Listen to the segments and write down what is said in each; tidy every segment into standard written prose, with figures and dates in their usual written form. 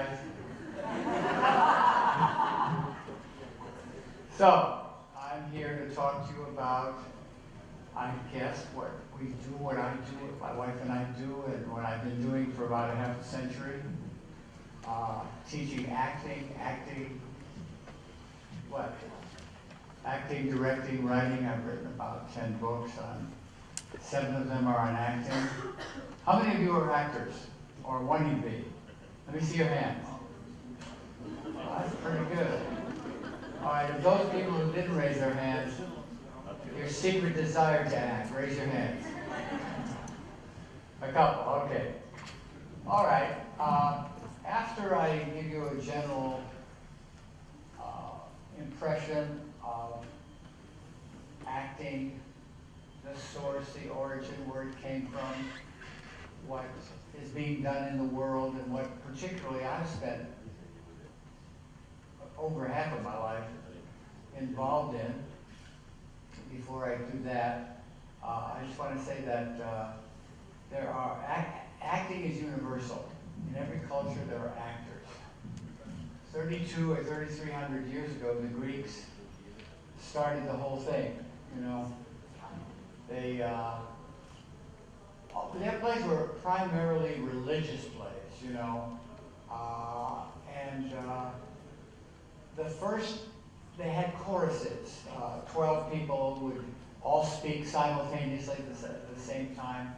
life. So, I'm here to talk to you about, I guess, what we do, what I do, what my wife and I do, and what I've been doing for about a half a century. Teaching acting, directing, writing. I've written about 10 books. 7 of them are on acting. How many of you are actors, or wanting to be? Let me see your hands. Well, that's pretty good. All right, if those people who didn't raise their hands, your secret desire to act, raise your hands. A couple, okay. All right, after I give you a general impression of acting, the source, the origin, where it came from, what is being done in the world, and what particularly I've spent over half of my life involved in. Before I do that, I just want to say that acting is universal. In every culture there are actors. 32 or 3,300 years ago, the Greeks started the whole thing. You know, their plays were primarily religious plays. You know, the first, they had choruses. 12 people would all speak simultaneously at the same time.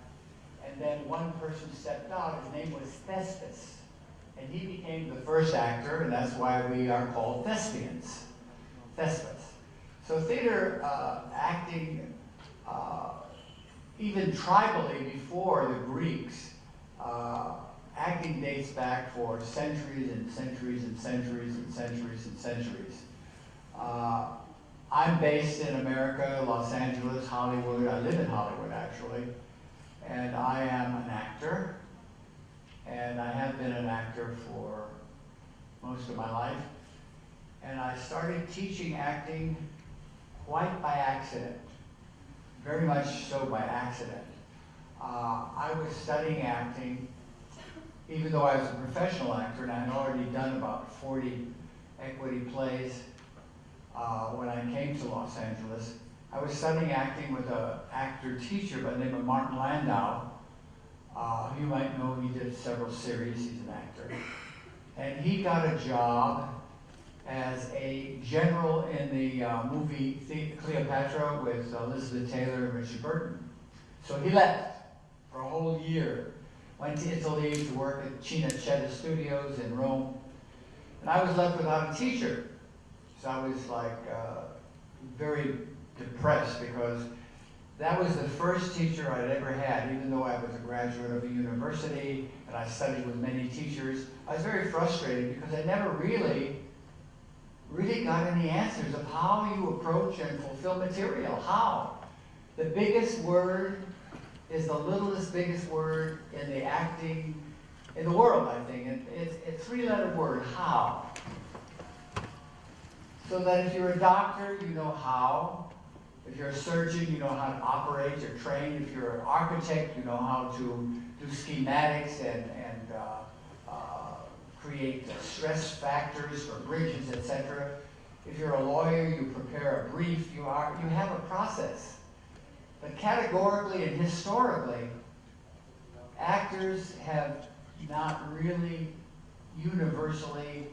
And then one person stepped out. His name was Thespis. And he became the first actor, and that's why we are called thespians. Thespis. So theater acting, even tribally before the Greeks, acting dates back for centuries and centuries and centuries and centuries and centuries. I'm based in America, Los Angeles, Hollywood. I live in Hollywood, actually. And I am an actor. And I have been an actor for most of my life. And I started teaching acting quite by accident. Very much so by accident. I was studying acting, even though I was a professional actor, and I had already done about 40 equity plays when I came to Los Angeles. I was studying acting with an actor-teacher by the name of Martin Landau. You might know he did several series, he's an actor. And he got a job as a general in the movie Cleopatra with Elizabeth Taylor and Richard Burton. So he left for a whole year. Went to Italy to work at Cinecittà Studios in Rome. And I was left without a teacher. So I was like very depressed because that was the first teacher I'd ever had, even though I was a graduate of a university and I studied with many teachers. I was very frustrated because I never really got any answers of how you approach and fulfill material. How? The biggest word is the littlest biggest word in the acting in the world, I think. It's a 3-letter word, how. So that if you're a doctor, you know how. If you're a surgeon, you know how to operate, you're trained. If you're an architect, you know how to do schematics and create stress factors for bridges, etc. If you're a lawyer, you prepare a brief, you have a process. But categorically and historically, actors have not really universally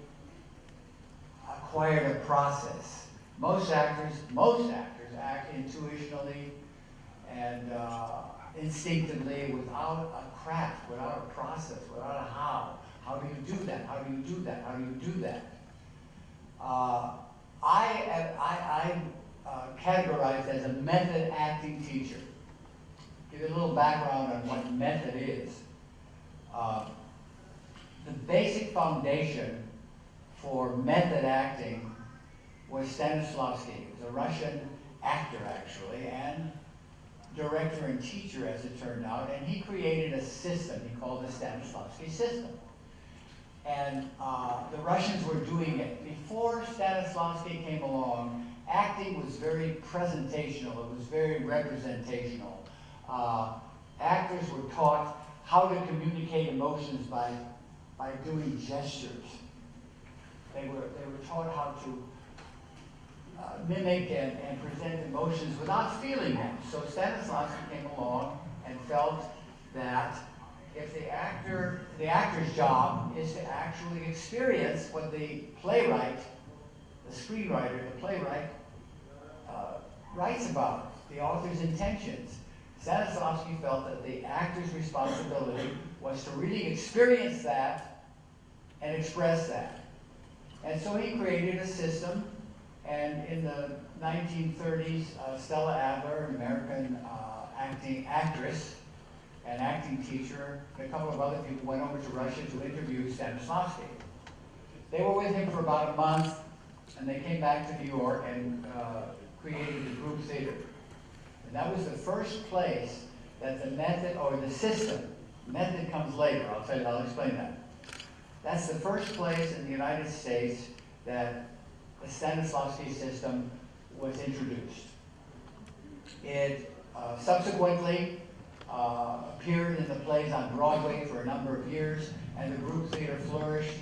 acquired a process. Most actors act intuitionally and instinctively without a craft, without a process, without a how. How do you do that? How do you do that? How do you do that? I'm categorized as a method acting teacher. Give you a little background on what method is. The basic foundation for method acting was Stanislavski. He was a Russian actor, actually, and director and teacher, as it turned out, and he created a system he called the Stanislavski system. And the Russians were doing it. Before Stanislavski came along, acting was very presentational. It was very representational. Actors were taught how to communicate emotions by by doing gestures. They were taught how to mimic and present emotions without feeling them. So Stanislavski came along and felt that if the actor's job is to actually experience what the playwright, the screenwriter, the playwright writes about, the author's intentions. Stanislavski felt that the actor's responsibility was to really experience that and express that. And so he created a system, and in the 1930s, Stella Adler, an American actress, an acting teacher, and a couple of other people went over to Russia to interview Stanislavski. They were with him for about a month, and they came back to New York and created the group theater. And that was the first place that the method, or the system, method comes later, I'll explain that. That's the first place in the United States that the Stanislavski system was introduced. It subsequently appeared in the plays on Broadway for a number of years, and the group theater flourished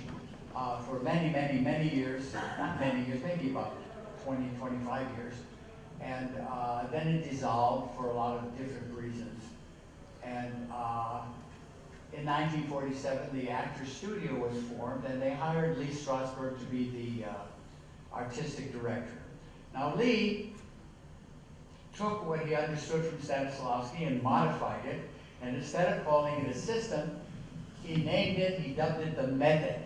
for many, many, many years, not many years, maybe about 20, 25 years. And then it dissolved for a lot of different reasons. And in 1947, the Actors Studio was formed, and they hired Lee Strasberg to be the artistic director. Now, Lee took what he understood from Stanislavski and modified it, and instead of calling it a system, he named it, he dubbed it the method.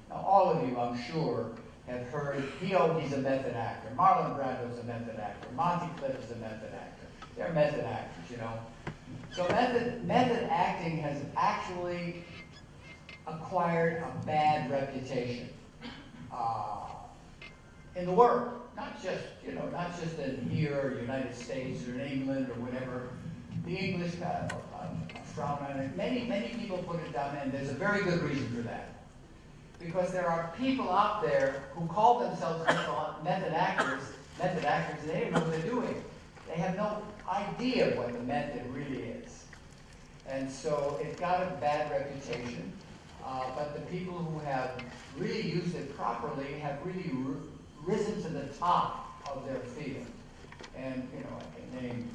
Now, all of you, I'm sure, have heard, he's a method actor, Marlon Brando's a method actor, Monty Clift is a method actor. They're method actors, you know. So method acting has actually acquired a bad reputation in the world, not just in here, United States, or in England, or whatever. The English frown on it. Many people put it down, and there's a very good reason for that. Because there are people out there who call themselves method actors, and they don't know what they're doing. They have no idea what the method really is. And so it got a bad reputation, but the people who have really used it properly have really risen to the top of their field. And, you know, I can name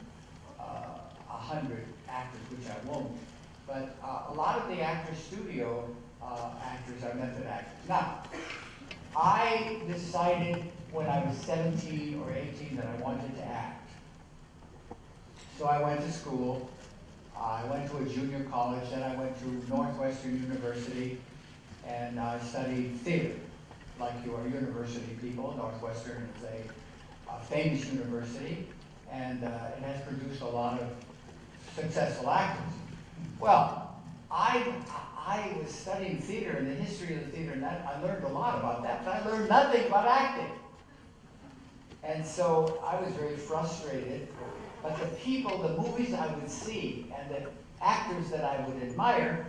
100 actors, which I won't. But a lot of the Actors Studio actors are method actors. Now, I decided when I was 17 or 18 that I wanted to act. So I went to school. I went to a junior college, then I went to Northwestern University, and I studied theater, like your university people. Northwestern is a famous university, and it has produced a lot of successful actors. Well, I was studying theater and the history of the theater, and I learned a lot about that, but I learned nothing about acting. And so I was very frustrated. But the people, the movies I would see, and the actors that I would admire,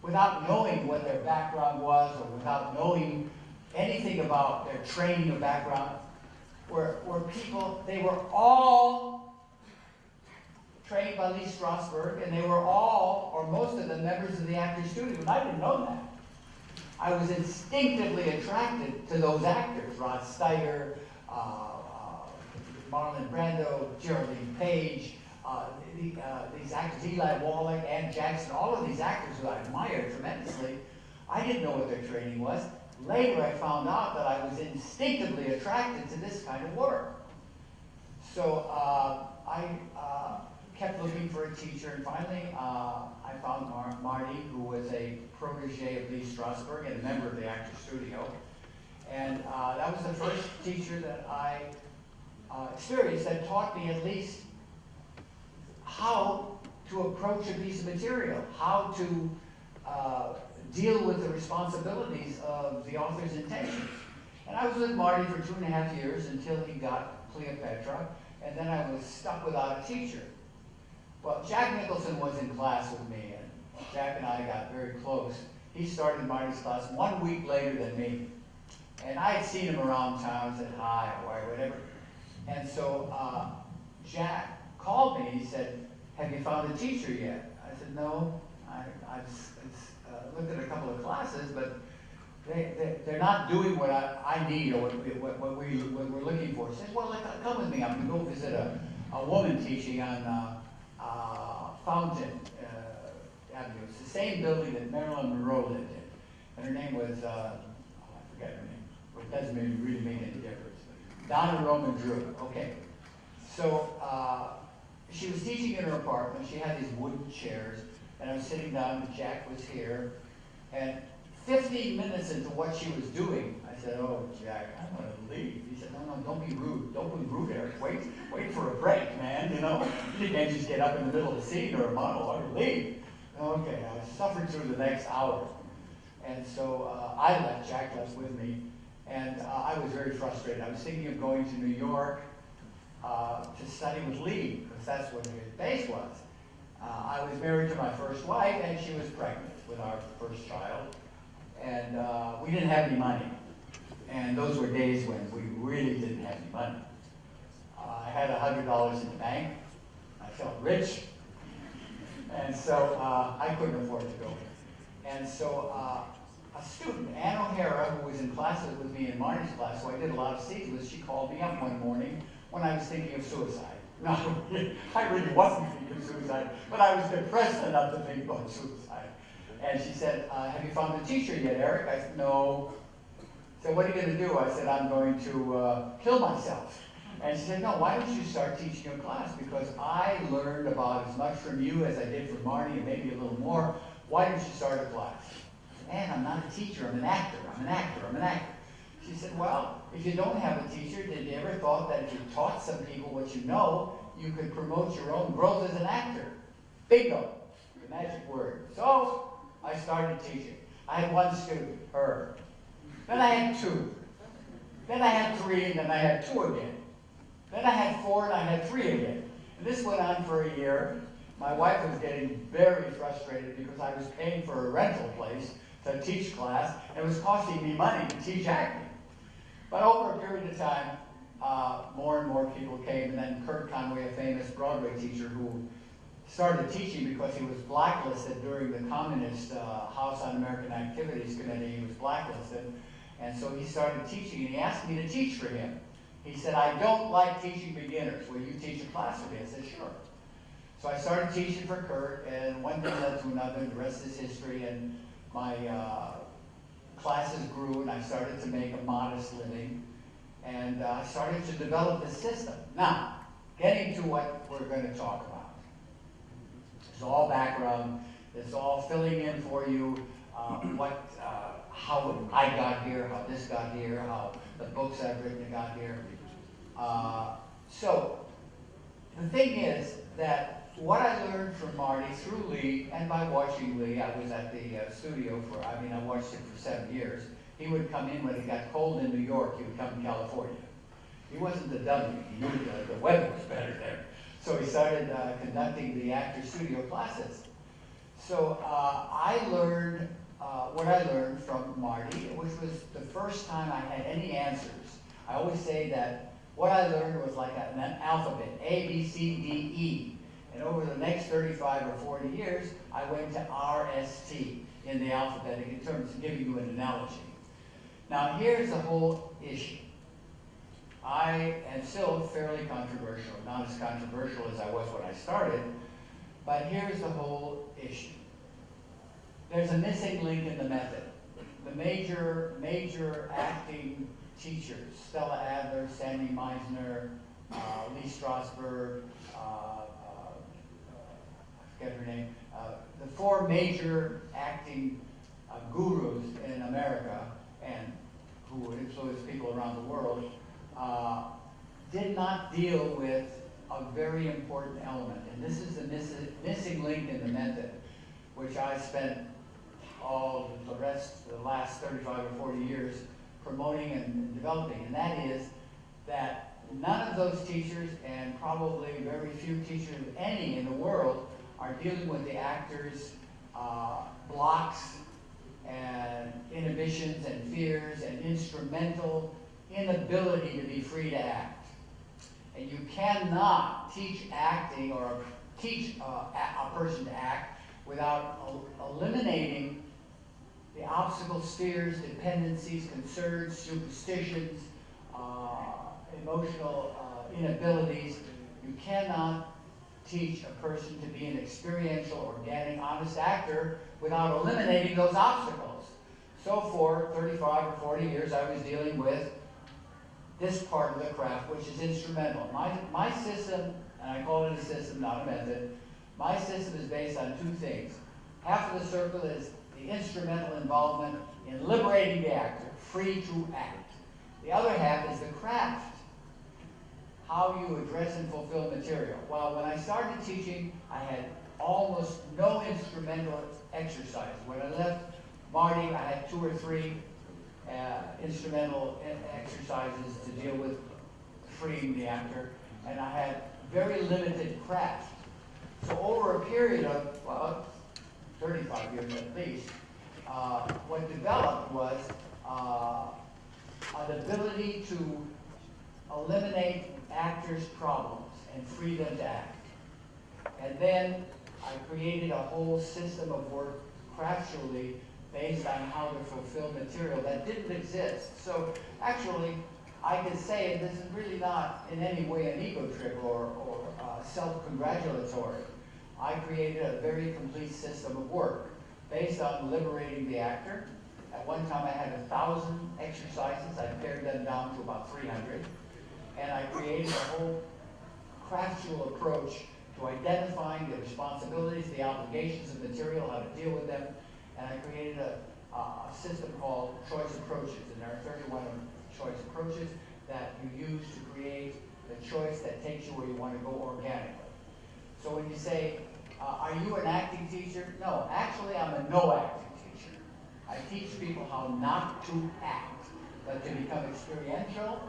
without knowing what their background was, or without knowing anything about their training or background, were people, they were all trained by Lee Strasberg, and they were all, or most of them, members of the Actors Studio, and I didn't know that. I was instinctively attracted to those actors, Rod Steiger, Marlon Brando, Geraldine Page, these actors, Eli Wallach, Ann Jackson, all of these actors who I admired tremendously. I didn't know what their training was. Later I found out that I was instinctively attracted to this kind of work. So I kept looking for a teacher, and finally I found Marty, who was a protege of Lee Strasberg and a member of the Actors Studio. And that was the first teacher that I experience that taught me at least how to approach a piece of material, how to deal with the responsibilities of the author's intentions. And I was with Marty for 2.5 years until he got Cleopatra, and then I was stuck without a teacher. Well, Jack Nicholson was in class with me, and Jack and I got very close. He started Marty's class 1 week later than me. And I had seen him around town, said hi, or whatever. And so Jack called me and he said, "Have you found a teacher yet?" I said, "No, it's a looked at a couple of classes, but they're not doing what I need or what we're looking for. She said, well, come with me. I'm going to go visit a woman teaching on Fountain Avenue. It's the same building that Marilyn Monroe lived in. And her name was, I forget her name, but it doesn't really make any difference. Donna Roman Drew. Okay. So she was teaching in her apartment. She had these wooden chairs, and I was sitting down, and Jack was here. And 15 minutes into what she was doing, I said, oh, Jack, I want to leave. He said, no, don't be rude. Don't be rude, Eric. Wait for a break, man, you know? You can't just get up in the middle of a scene or a monologue and leave. Okay, I suffered through the next hour. And so I left, Jack left with me, and I was very frustrated. I was thinking of going to New York to study with Lee, because that's what his base was. I was married to my first wife, and she was pregnant with our first child. And we didn't have any money. And those were days when we really didn't have any money. I had $100 in the bank. I felt rich. And so I couldn't afford to go. And so a student, Ann O'Hara, who was in classes with me in Marty's class, who I did a lot of scenes with, she called me up one morning when I was thinking of suicide. No, I really wasn't thinking of suicide, but I was depressed enough to think about suicide. And she said, have you found a teacher yet, Eric? I said, no. So what are you going to do? I said, I'm going to kill myself. And she said, no, why don't you start teaching a class? Because I learned about as much from you as I did from Marty, and maybe a little more. Why don't you start a class? And I'm not a teacher, I'm an actor, I'm an actor, I'm an actor. She said, well, if you don't have a teacher, did you ever thought that if you taught some people what you know, you could promote your own growth as an actor? Bingo, the magic word. So I started teaching. I had one student, her. Then I had two. Then I had three, and then I had two again. Then I had four, and I had three again. And this went on for a year. My wife was getting very frustrated because I was paying for a rental place to teach class, and it was costing me money to teach acting. But over a period of time, more and more people came, and then Kurt Conway, a famous Broadway teacher who started teaching because he was blacklisted during the Communist House Un-American Activities Committee. He was blacklisted, and so he started teaching, and he asked me to teach for him. He said, I don't like teaching beginners. Will you teach a class for me? I said, sure. So I started teaching for Kurt, and one thing led to another, and the rest is history, and my classes grew, and I started to make a modest living, and I started to develop the system. Now, getting to what we're going to talk about. It's all background, it's all filling in for you, how I got here, how this got here, how the books I've written got here. So, the thing is that what I learned from Marty through Lee, and by watching Lee, I was at the studio I watched him for 7 years. He would come in when it got cold in New York, he would come to California. He wasn't the dummy, he knew the weather was better there. So he started conducting the actor studio classes. So I learned what I learned from Marty, which was the first time I had any answers. I always say that what I learned was like an alphabet, A, B, C, D, E. And over the next 35 or 40 years, I went to RST in the alphabetic in terms of giving you an analogy. Now here's the whole issue. I am still fairly controversial, not as controversial as I was when I started, but here's the whole issue. There's a missing link in the method. The major acting teachers, Stella Adler, Sandy Meisner, Lee Strasberg, I forget her name, the four major acting gurus in America, and who influenced people around the world, did not deal with a very important element. And this is the missing link in the method, which I spent the last 35 or 40 years promoting and developing. And that is that none of those teachers, and probably very few teachers, if any, in the world, are dealing with the actors' blocks and inhibitions and fears and instrumental inability to be free to act. And you cannot teach acting or teach a person to act without eliminating the obstacles, fears, dependencies, concerns, superstitions, emotional inabilities. You cannot teach a person to be an experiential, organic, honest actor without eliminating those obstacles. So for 35 or 40 years, I was dealing with this part of the craft, which is instrumental. My system, and I call it a system, not a method, my system is based on two things. Half of the circle is the instrumental involvement in liberating the actor, free to act. The other half is the craft, how you address and fulfill material. Well, when I started teaching, I had almost no instrumental exercise. When I left Marty, I had 2 or 3 instrumental exercises to deal with freeing the actor, and I had very limited craft. So over a period of, well, 35 years at least, what developed was an ability to eliminate actors' problems and free them to act. And then I created a whole system of work craftually based on how to fulfill material that didn't exist. So actually, I can say, and this is really not in any way an ego trip or self-congratulatory, I created a very complete system of work based on liberating the actor. At one time I had 1,000 exercises. I pared them down to about 300. And I created a whole craftual approach to identifying the responsibilities, the obligations of material, how to deal with them. And I created a system called choice approaches. And there are 31 choice approaches that you use to create the choice that takes you where you want to go organically. So when you say, are you an acting teacher? No, actually I'm a no-acting teacher. I teach people how not to act, but to become experiential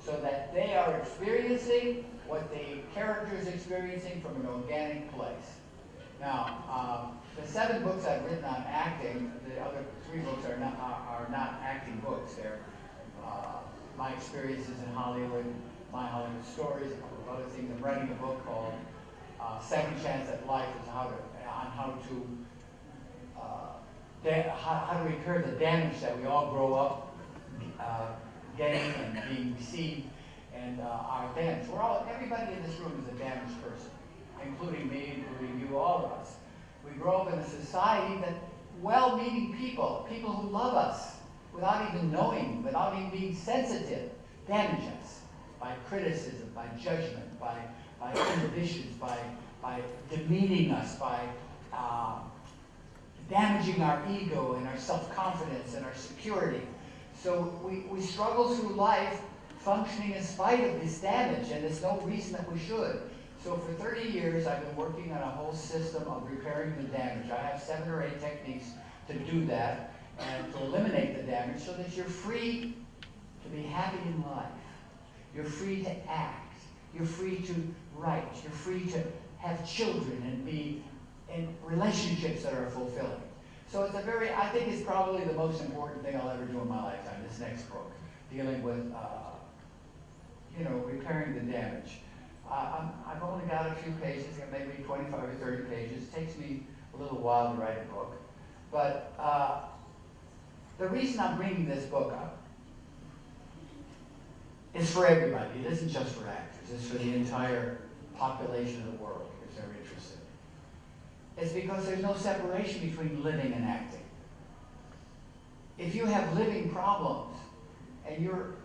so that they are experiencing what the character is experiencing from an organic place. Now, the 7 books I've written on acting, the other 3 books are not acting books. They're my experiences in Hollywood, my Hollywood stories, a couple of other things. I'm writing a book called Second Chance at Life, is how to repair the damage that we all grow up getting and being received, and our damage. Everybody in this room is a damaged person, including me, including you, all of us. We grow up in a society that well-meaning people who love us, without even knowing, without even being sensitive, damage us by criticism, by judgment, by inhibitions, by demeaning us, by damaging our ego and our self-confidence and our security. So we struggle through life functioning in spite of this damage, and there's no reason that we should. So for 30 years, I've been working on a whole system of repairing the damage. I have 7 or 8 techniques to do that and to eliminate the damage so that you're free to be happy in life. You're free to act. You're free to write. You're free to have children and be in relationships that are fulfilling. So it's I think it's probably the most important thing I'll ever do in my lifetime, this next book, dealing with, repairing the damage. I've only got a few pages, maybe 25 or 30 pages. It takes me a little while to write a book. But the reason I'm bringing this book up is for everybody. It isn't just for actors. It's for the entire population of the world, if they're interested. It's because there's no separation between living and acting. If you have living problems and you're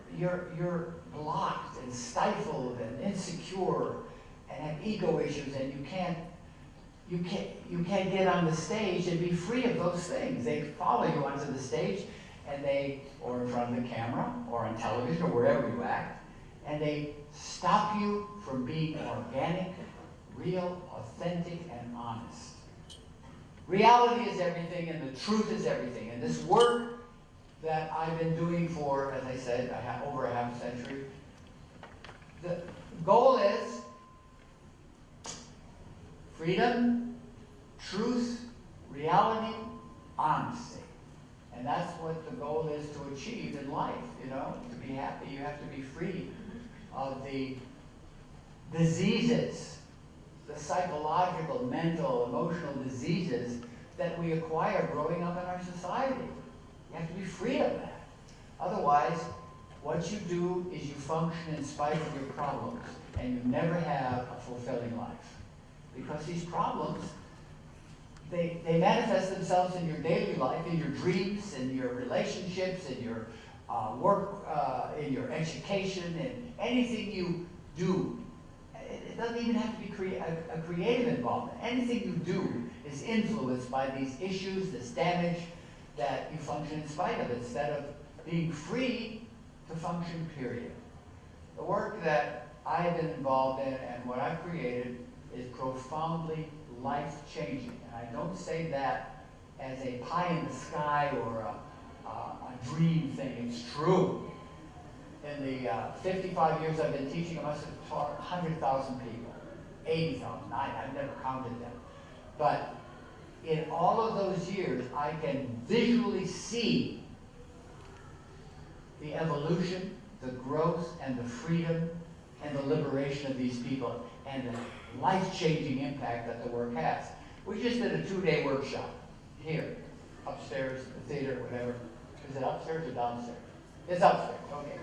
blocked and stifled and insecure and have ego issues and you can't get on the stage and be free of those things. They follow you onto the stage or in front of the camera or on television or wherever you act, and they stop you from being organic, real, authentic, and honest. Reality is everything and the truth is everything. And this work that I've been doing for, as I said, over a half century, the goal is freedom, truth, reality, honesty. And that's what the goal is to achieve in life, To be happy, you have to be free of the diseases, the psychological, mental, emotional diseases that we acquire growing up in our society. You have to be free of that. Otherwise, what you do is you function in spite of your problems, and you never have a fulfilling life. Because these problems, they manifest themselves in your daily life, in your dreams, in your relationships, in your work, in your education, in anything you do. It doesn't even have to be a creative involvement. Anything you do is influenced by these issues, this damage that you function in spite of, instead of being free to function, period. The work that I have been involved in and what I've created is profoundly life-changing. And I don't say that as a pie in the sky or a dream thing. It's true. In the 55 years I've been teaching, I must have taught 100,000 people, 80,000, I've never counted them. But in all of those years, I can visually see the evolution, the growth, and the freedom, and the liberation of these people, and the life-changing impact that the work has. We just did a 2-day workshop here, upstairs, the theater, whatever. Is it upstairs or downstairs? It's upstairs, okay.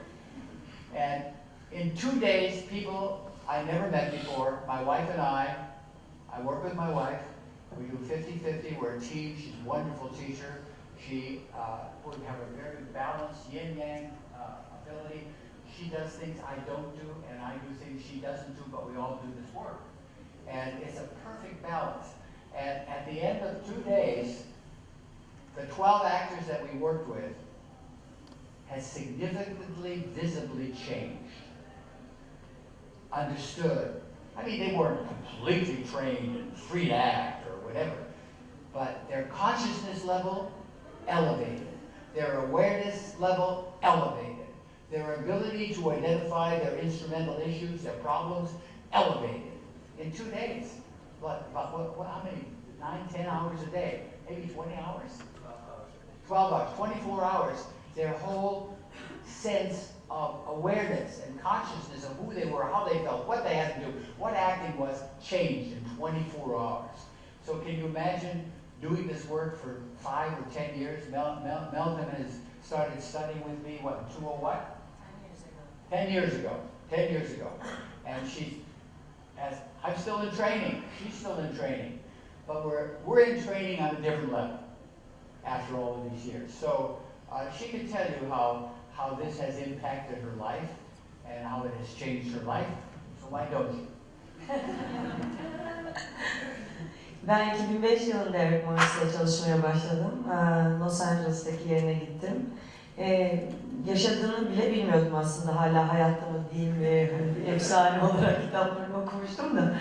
And in 2 days, people I never met before, my wife and I work with my wife, we do 50-50, we're a team, she's a wonderful teacher. We have a very balanced yin-yang ability. She does things I don't do, and I do things she doesn't do, but we all do this work. And it's a perfect balance. And at the end of 2 days, the 12 actors that we worked with has significantly, visibly changed, understood. I mean, they weren't completely trained and free to act or whatever, but their consciousness level elevated, their awareness level elevated, their ability to identify their instrumental issues, their problems, elevated in 2 days. How many? 9, 10 hours a day, maybe 20 hours? 12 hours, 24 hours. Their whole sense of awareness and consciousness of who they were, how they felt, what they had to do, what acting was, changed in 24 hours. So can you imagine doing this work for 5 or 10 years? Melvin has started studying with me, what, 20what? 10 years ago. 10 years ago. And I'm still in training. She's still in training. But we're in training on a different level after all of these years. So she can tell you how this has impacted her life and how it has changed her life. So why don't you? Ben 2005 yılında Eric Morris'le çalışmaya başladım. Los Angeles'taki yerine gittim. Yaşadığını bile bilmiyordum aslında. Hala hayatta mı değil mi? Hani efsane olarak kitaplarını okumuştum da.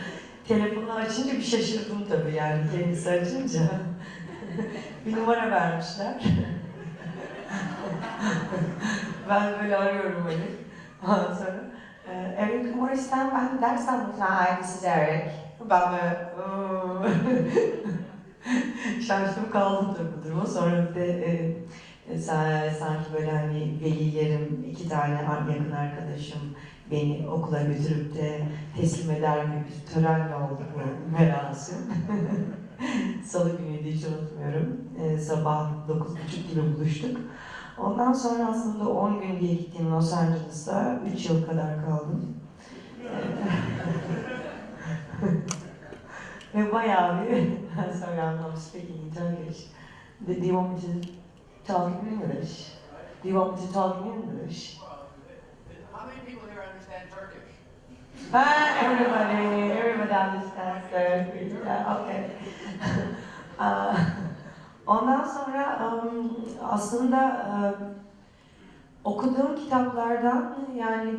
Telefonu açınca bir şaşırdım tabii, yani kendisi açınca. Bir numara vermişler. Ben böyle arıyorum hani. Ondan sonra Eric Morris'ten ben ders aldım. Hi, this is Eric. Ben böyle şaştım kaldım tabii bu duruma. Sonra bir de sanki böyle hani velilerim, 2 tane yakın arkadaşım beni okula götürüp de teslim eder gibi bir törenle oldu bu merasim. Salı günüydü, hiç unutmuyorum. Sabah 9.30 gibi buluştuk. Ondan sonra aslında 10 gün diye gittiğim Los Angeles'ta 3 yıl kadar kaldım. Ve bayağı bir, sorry, I'm not speaking in Turkish. Do you want me to talk in English? Do you want me to talk in English? How many people here understand Turkish? Everybody understands Turkish. Okay. Ondan sonra aslında okuduğum kitaplardan, yani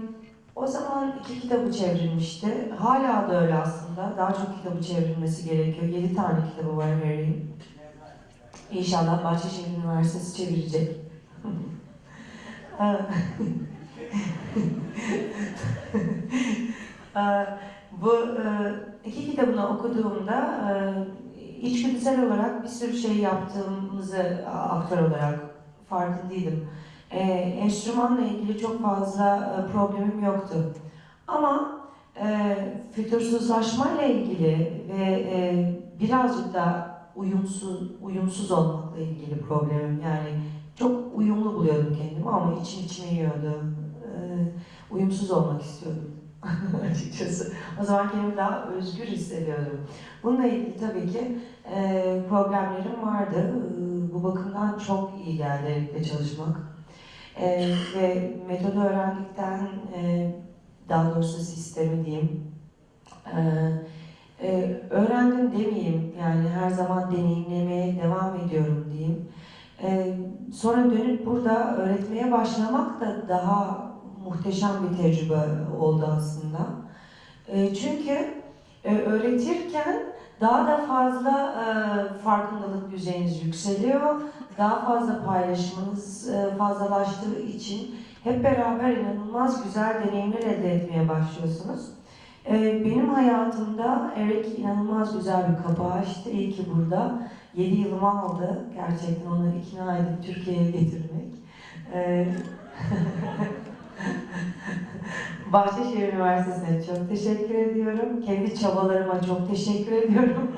o zaman 2 kitabı çevrilmişti. Hala da öyle aslında. Daha çok kitabı çevrilmesi gerekiyor. 7 tane kitabı var Harry'in. İnşallah Bahçeşehir Üniversitesi çevirecek. Bu 2 kitabını okuduğumda içgüdüsel olarak bir sürü şey yaptığımızı aktör olarak farkındaydım. Enstrümanla ilgili çok fazla problemim yoktu. Ama fütursuzlaşmayla ilgili ve birazcık da uyumsuz olmakla ilgili problemim. Yani Çok uyumlu buluyordum kendimi ama içim içime yiyordu. Uyumsuz olmak istiyordum açıkçası. O zaman kendimi daha özgür hissediyordum. Bununla ilgili tabii ki problemlerim vardı. Bu bakımdan çok iyi geldi Erik'le çalışmak. Ve metodu öğrendikten, daha doğrusu sistemi diyeyim, öğrendim demeyeyim, yani her zaman deneyimlemeye devam ediyorum diyeyim. Sonra dönüp burada öğretmeye başlamak da daha muhteşem bir tecrübe oldu aslında. Çünkü öğretirken daha da fazla farkındalık düzeyiniz yükseliyor, daha fazla paylaşımınız fazlalaştığı için hep beraber inanılmaz güzel deneyimler elde etmeye başlıyorsunuz. Benim hayatımda Erik inanılmaz güzel bir kapı açtı. İyi ki burada. 7 yılımı aldı. Gerçekten onları ikna edip Türkiye'ye getirmek. Bahçeşehir Üniversitesi'ne çok teşekkür ediyorum. Kendi çabalarıma çok teşekkür ediyorum.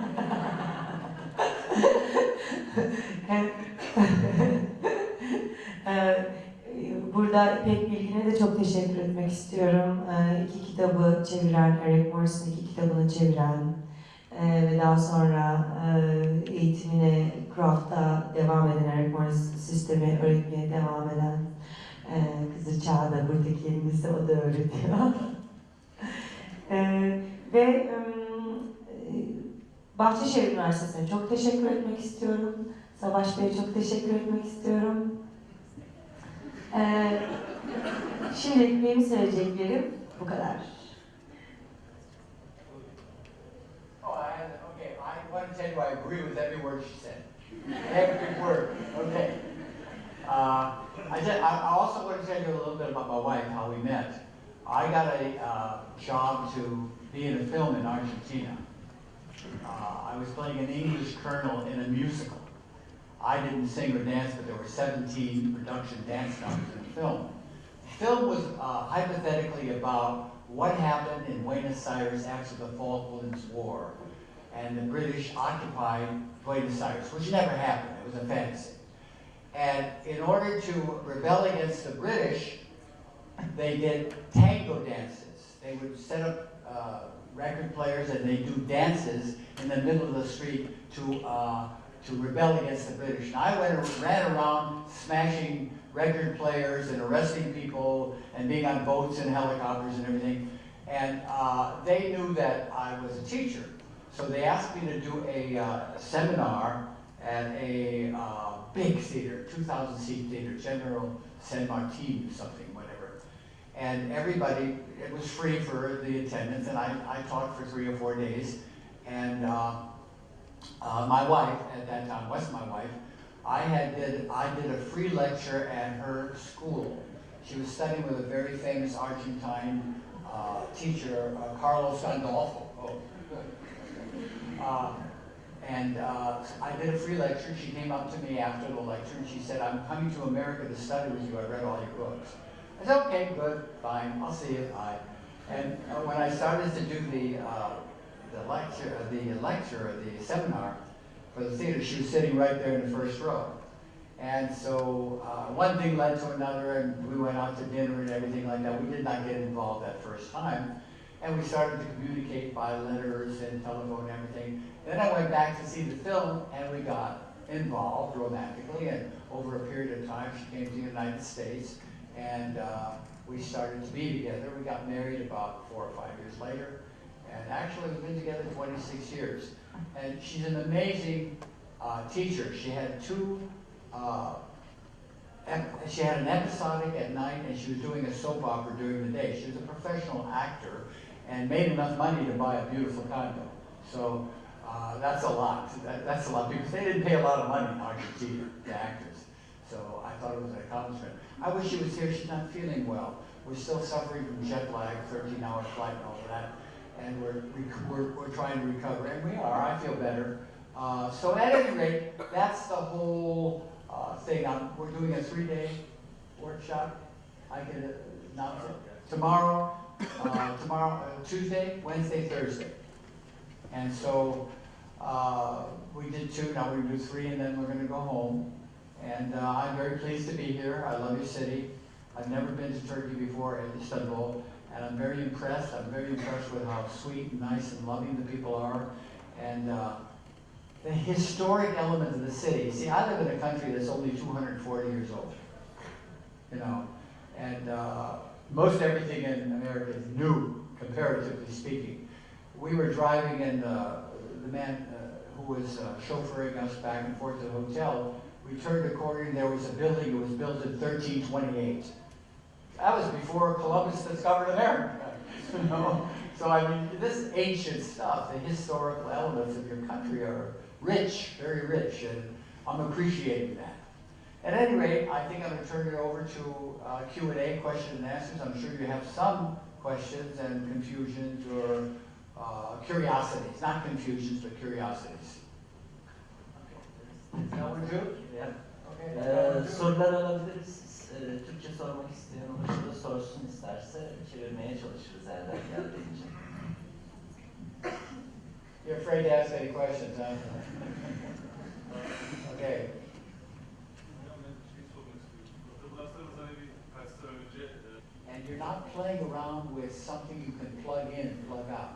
Burada İpek Bilgin'e de çok teşekkür etmek istiyorum. İki kitabı çeviren, Eric Morris'in iki kitabını çeviren ve daha sonra eğitimine, craft'a devam eden, Eric Morris sistemi öğretmeye devam eden kızı Çağda, buradaki elimizde o da öğretiyor. Ve Bahçeşehir Üniversitesi'ne çok teşekkür etmek istiyorum. Savaş Bey'e çok teşekkür etmek istiyorum. Şimdilik benim söyleyeceklerim bu kadar. Okay, I want to tell you I agree with every word she said. Every word. Okay. I also want to tell you a little bit about my wife, how we met. I got a job to be in a film in Argentina. I was playing an English colonel in a musical. I didn't sing or dance, but there were 17 production dance numbers in the film. The film was hypothetically about what happened in Buenos Aires after the Falklands War, and the British occupied Buenos Aires, which never happened. It was a fantasy. And in order to rebel against the British, they did tango dances. They would set up record players and they do dances in the middle of the street to rebel against the British. And I ran around smashing record players and arresting people and being on boats and helicopters and everything. And they knew that I was a teacher. So they asked me to do a seminar at a big theater, 2,000-seat theater, General San Martin or something, whatever. And everybody, it was free for the attendance, and I taught for 3 or 4 days. And my wife, at that time, was my wife, I did a free lecture at her school. She was studying with a very famous Argentine teacher, Carlos Gandolfo. Oh, good. I did a free lecture. She came up to me after the lecture and she said, "I'm coming to America to study with you. I read all your books." I said, "Okay, good, fine, I'll see you, bye." And when I started to do the seminar for the theater, she was sitting right there in the first row. And so one thing led to another, and we went out to dinner and everything like that. We did not get involved that first time. And we started to communicate by letters and telephone and everything. Then I went back to see the film, and we got involved romantically. And over a period of time, she came to the United States, and we started to be together. We got married about 4 or 5 years later. And actually, we've been together 26 years. And she's an amazing teacher. She had she had an episodic at night, and she was doing a soap opera during the day. She was a professional actor and made enough money to buy a beautiful condo. So that's a lot. That's a lot, because they didn't pay a lot of money in Argentina, the actors. So I thought it was an accomplishment. I wish she was here. She's not feeling well. We're still suffering from jet lag, 13-hour flight and all of that. And we're trying to recover, and we are. I feel better. So at any rate, that's the whole thing. We're doing a 3-day workshop. I can announce it tomorrow. Tuesday, Wednesday, Thursday. And so we did 2. Now we're going to do 3, and then we're going to go home. And I'm very pleased to be here. I love your city. I've never been to Turkey before, in Istanbul, and I'm very impressed. I'm very impressed with how sweet and nice and loving the people are. And the historic element of the city. See, I live in a country that's only 240 years old, you know, and most everything in America is new, comparatively speaking. We were driving, and the man who was chauffeuring us back and forth to the hotel, we turned the corner and there was a building. It was built in 1328. That was before Columbus discovered America, you know. So I mean, this ancient stuff, the historical elements of your country are rich, very rich, and I'm appreciating that. At any rate, I think I'm going to turn it over to Q&A, questions and answers. I'm sure you have some questions and confusions or curiosities, not confusions, but curiosities. Okay. No one do? Yeah. Okay. Sorular alabiliriz. Türkçe sormak isteyen olursa da sorsun, isterse çevirmeye çalışırız elden geldiğince. You're afraid to ask any questions, huh? Okay. And you're not playing around with something you can plug in and plug out.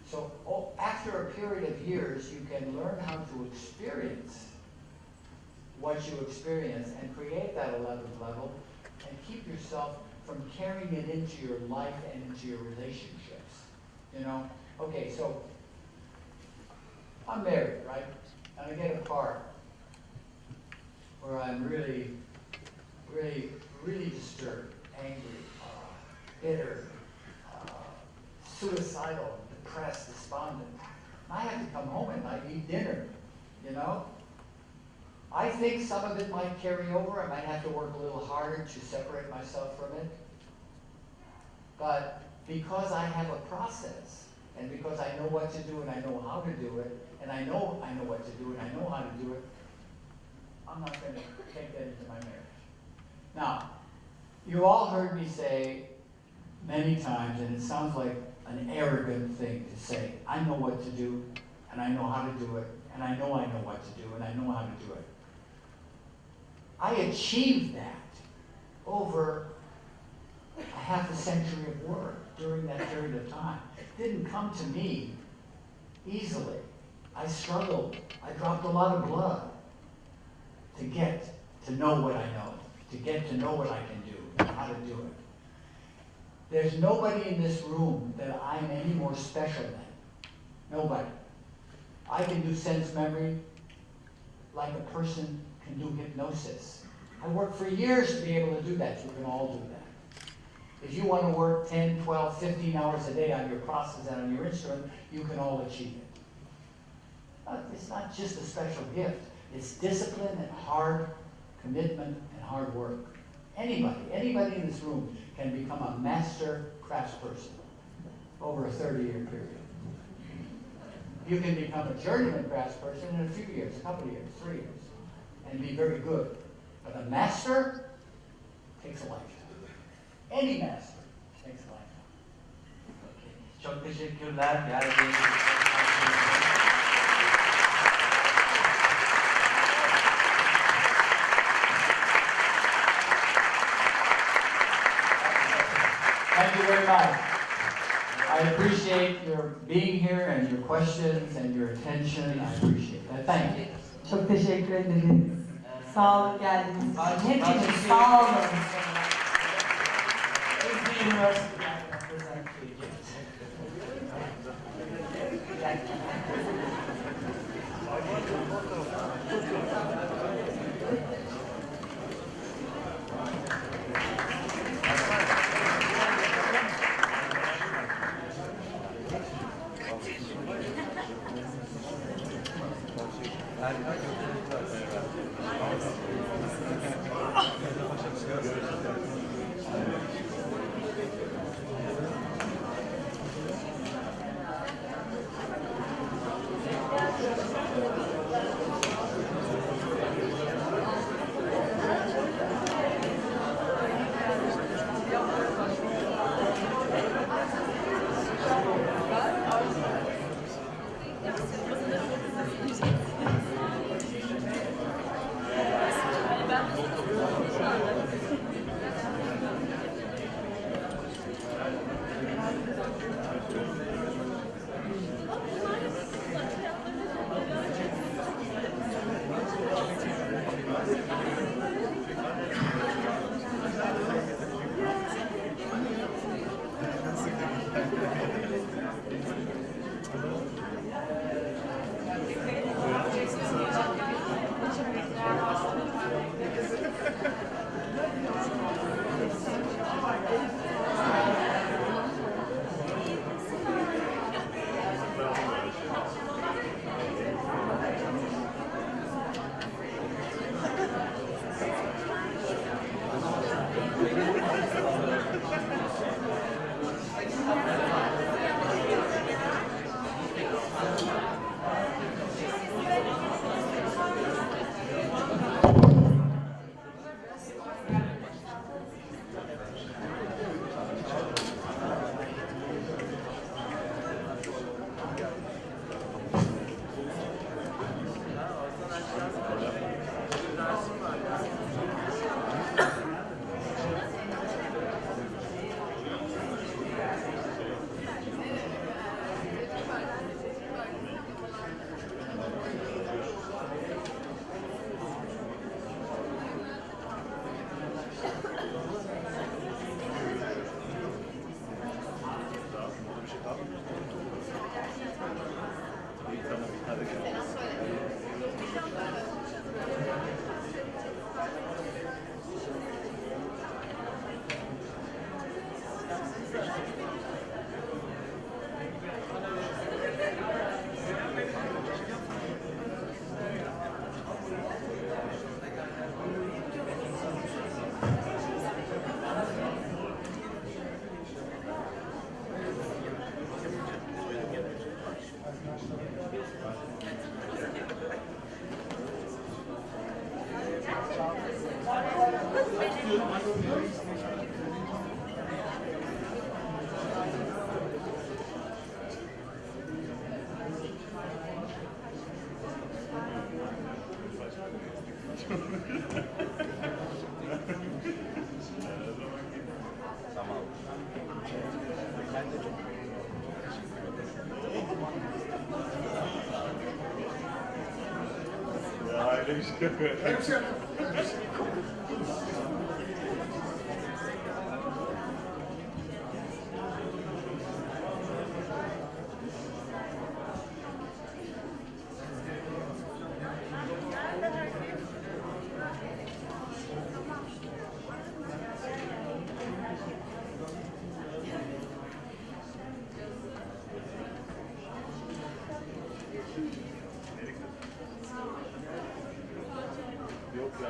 So after a period of years, you can learn how to experience what you experience and create that 11th level and keep yourself from carrying it into your life and into your relationships. You know? Okay, so I'm married, right? And I get a part where I'm really disturbed, angry, bitter, suicidal, depressed, despondent. I have to come home and I eat dinner, you know? I think some of it might carry over. I might have to work a little harder to separate myself from it. But because I have a process, and because I know what to do and I know how to do it, and I know what to do and I know how to do it, I'm not going to take that into my marriage. Now, you all heard me say many times, and it sounds like an arrogant thing to say, I know what to do, and I know how to do it, and I know what to do, and I know how to do it. I achieved that over a half a century of work during that period of time. It didn't come to me easily. I struggled. I dropped a lot of blood to get to know what I know, to get to know what I can do and how to do it. There's nobody in this room that I'm any more special than. Nobody. I can do sense memory like a person can do hypnosis. I worked for years to be able to do that. You can all do that. If you want to work 10, 12, 15 hours a day on your process and on your instrument, you can all achieve it. It's not just a special gift. It's discipline and hard commitment and hard work. Anybody in this room can become a master craftsperson over a 30-year period. You can become a journeyman craftsperson in a few years, a couple of years, 3 years, and be very good. But a master takes a lifetime. Any master takes a lifetime. Okay. Çok teşekkürler geldiğiniz için. Thank you very much. I appreciate your being here and your questions and your attention. I appreciate that. Thank you. Çok teşekkür ederiz. Sağ olun geldiğiniz için. Hepiniz sağ olun. Is the university that represents Egypt? Öyle bir şey yok. Öyle bir şey yok. Yok ya.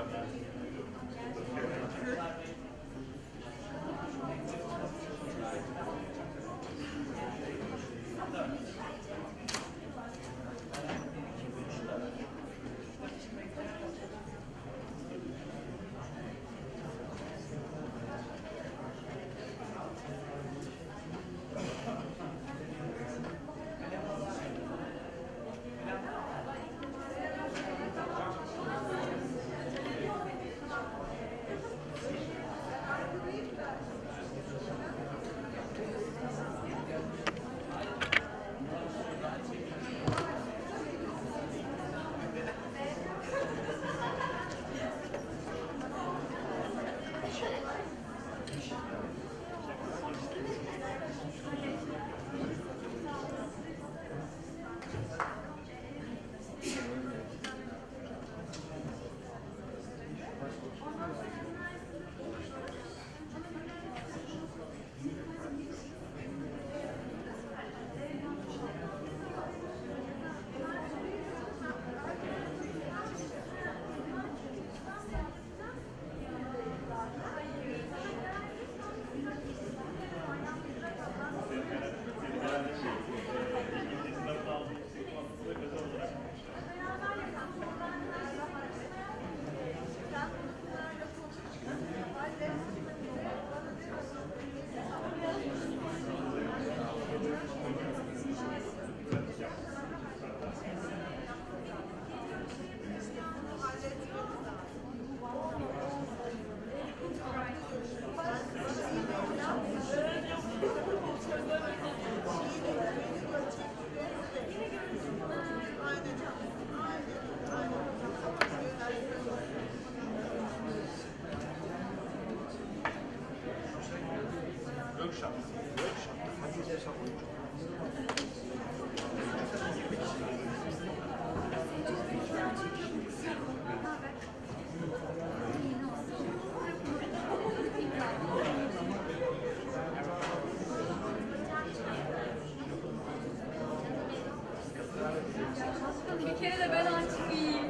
Bir kere de ben açık iyiyim.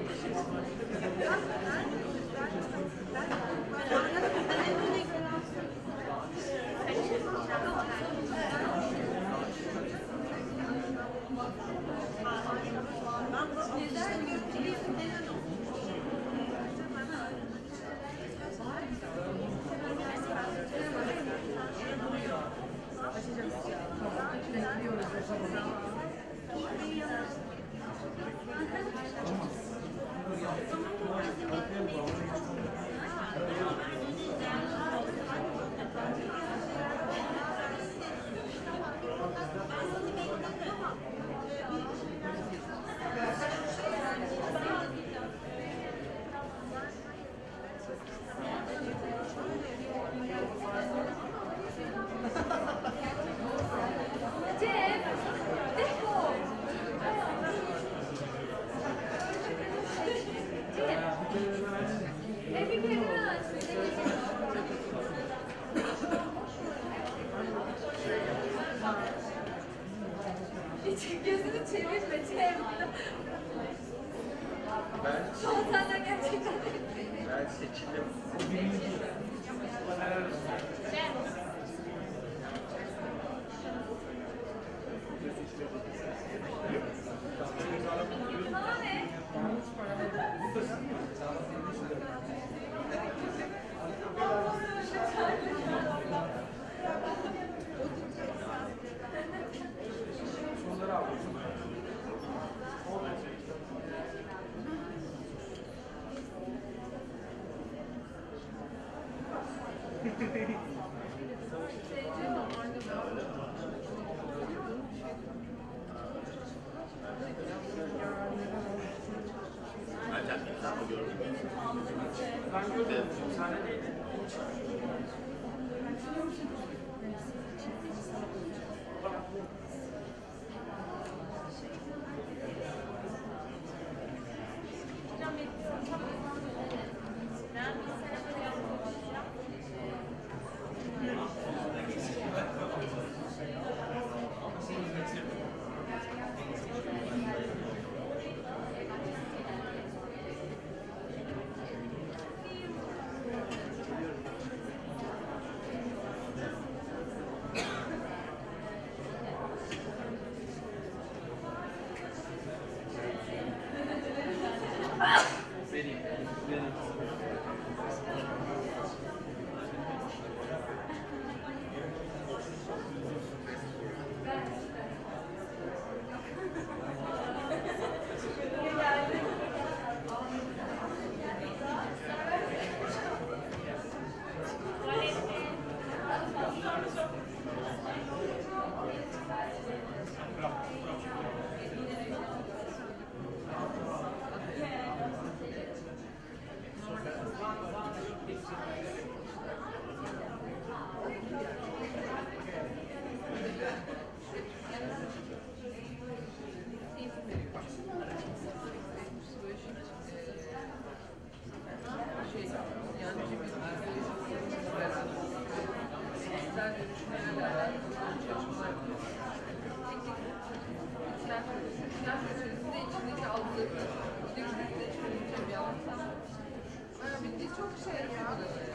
Seçilim. Ben gördüm. Sahnedeydi. Çok şey yapıyor.